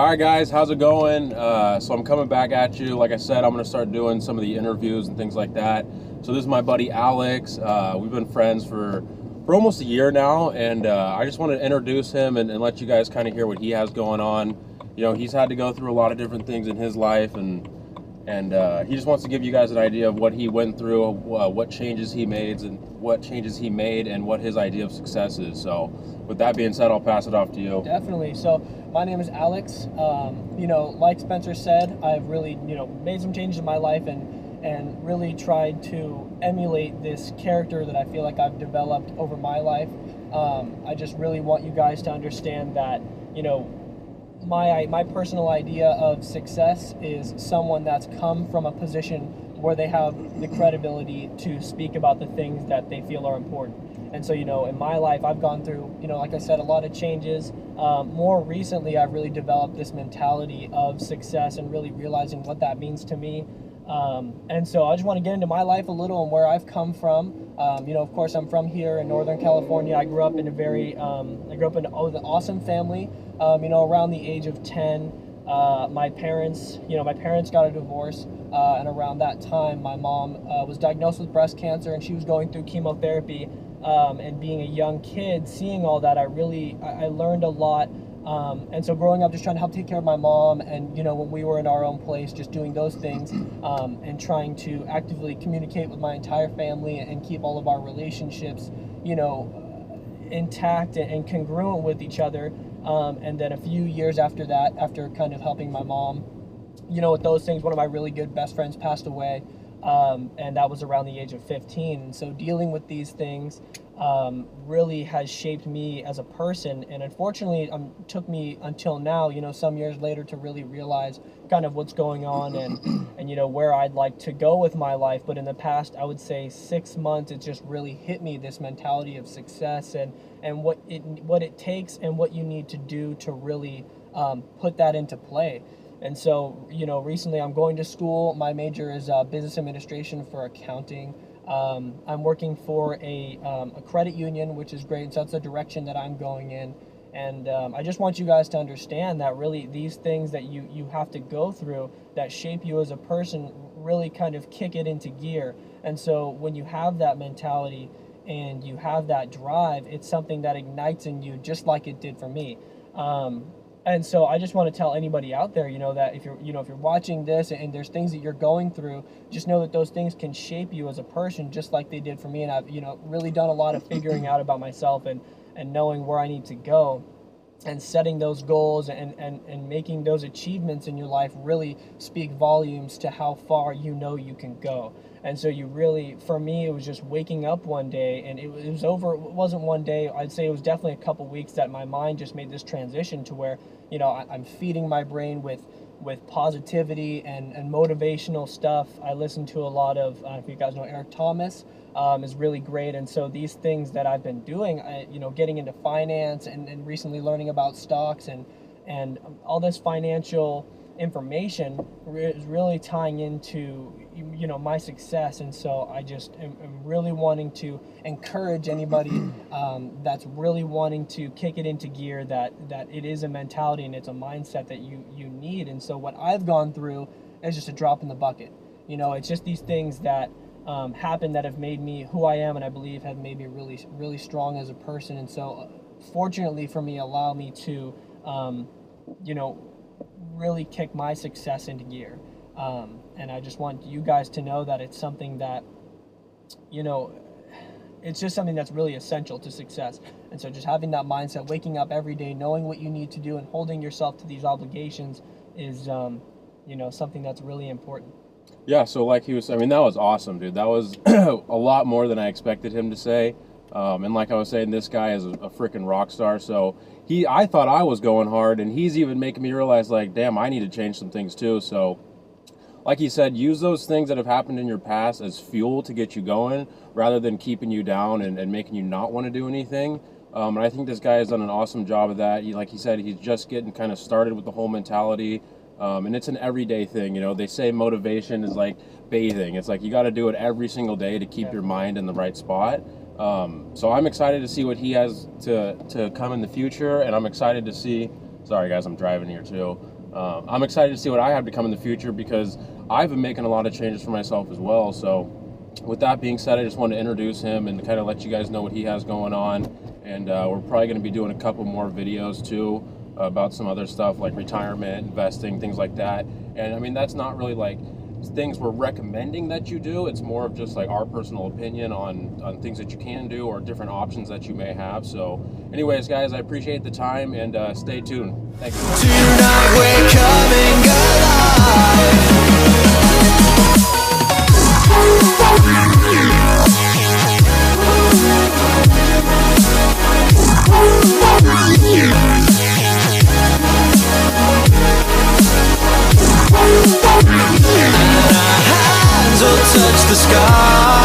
right, guys, how's it going? So I'm coming back at you. Like I said, I'm going to start doing some of the interviews and things like that. So this is my buddy Alex. We've been friends for almost a year now, and I just want to introduce him and let you guys kind of hear what he has going on. You know, he's had to go through a lot of different things in his life, and he just wants to give you guys an idea of what he went through, what changes he made, and what his idea of success is. So with that being said, I'll pass it off to you. Definitely. So my name is Alex. Like Spencer said, I've really, made some changes in my life and really tried to emulate this character that I feel like I've developed over my life. I just really want you guys to understand that, my personal idea of success is someone that's come from a position where they have the credibility to speak about the things that they feel are important. And so, in my life, I've gone through, like I said, a lot of changes. More recently, I've really developed this mentality of success and really realizing what that means to me. And so I just want to get into my life a little and where I've come from. Of course, I'm from here in Northern California. I grew up in an awesome family. Around the age of 10, my parents got a divorce. And around that time, my mom was diagnosed with breast cancer, and she was going through chemotherapy. And being a young kid, seeing all that, I learned a lot. And so growing up, just trying to help take care of my mom, and when we were in our own place, just doing those things, and trying to actively communicate with my entire family and keep all of our relationships, intact and congruent with each other. And then a few years after that, after kind of helping my mom, with those things, one of my really good best friends passed away. And that was around the age of 15. And so dealing with these things really has shaped me as a person. And unfortunately, took me until now, some years later, to really realize kind of what's going on and where I'd like to go with my life. But in the past, I would say 6 months, it just really hit me, this mentality of success and what it takes and what you need to do to really put that into play. And so, recently I'm going to school. My major is business administration for accounting. I'm working for a credit union, which is great. So that's the direction that I'm going in. And I just want you guys to understand that really these things that you have to go through that shape you as a person really kind of kick it into gear. And so when you have that mentality and you have that drive, it's something that ignites in you, just like it did for me. And so I just want to tell anybody out there, that if you're watching this and there's things that you're going through, just know that those things can shape you as a person, just like they did for me. And I've, really done a lot of figuring out about myself and knowing where I need to go, and setting those goals and making those achievements in your life really speak volumes to how far you can go. And so for me, it was just waking up one day, and it wasn't one day. I'd say it was definitely a couple weeks that my mind just made this transition to where, I'm feeding my brain with positivity and motivational stuff. I listen to a lot of, if you guys know Eric Thomas, is really great. And so these things that I've been doing, getting into finance and recently learning about stocks and all this financial information is really tying into my success. And so I just am really wanting to encourage anybody that's really wanting to kick it into gear, that it is a mentality and it's a mindset that you need. And so what I've gone through is just a drop in the bucket. It's just these things that happened that have made me who I am, and I believe have made me really, really strong as a person. And so fortunately for me, allow me to really kick my success into gear. And I just want you guys to know that it's something that, it's just something that's really essential to success. And so just having that mindset, waking up every day, knowing what you need to do and holding yourself to these obligations is, something that's really important. Yeah, so like he was, that was awesome, dude. That was a lot more than I expected him to say. And like I was saying, this guy is a freaking rock star. So I thought I was going hard, and he's even making me realize, like, damn, I need to change some things too. So like he said, use those things that have happened in your past as fuel to get you going, rather than keeping you down and making you not want to do anything. And I think this guy has done an awesome job of that. Like he said, he's just getting kind of started with the whole mentality. And it's an everyday thing. They say motivation is like bathing. It's like you got to do it every single day to keep your mind in the right spot. So I'm excited to see what he has to come in the future, and I'm excited to see. Sorry guys, I'm driving here too. I'm excited to see what I have to come in the future, because I've been making a lot of changes for myself as well. So with that being said, I just wanted to introduce him and kind of let you guys know what he has going on. And we're probably going to be doing a couple more videos too about some other stuff like retirement, investing, things like that. And I mean, that's not really like things we're recommending that you do. It's more of just like our personal opinion on things that you can do or different options that you may have. So anyways, guys, I appreciate the time, and stay tuned. Thank you. Tonight we're coming alive. And our hands will touch the sky.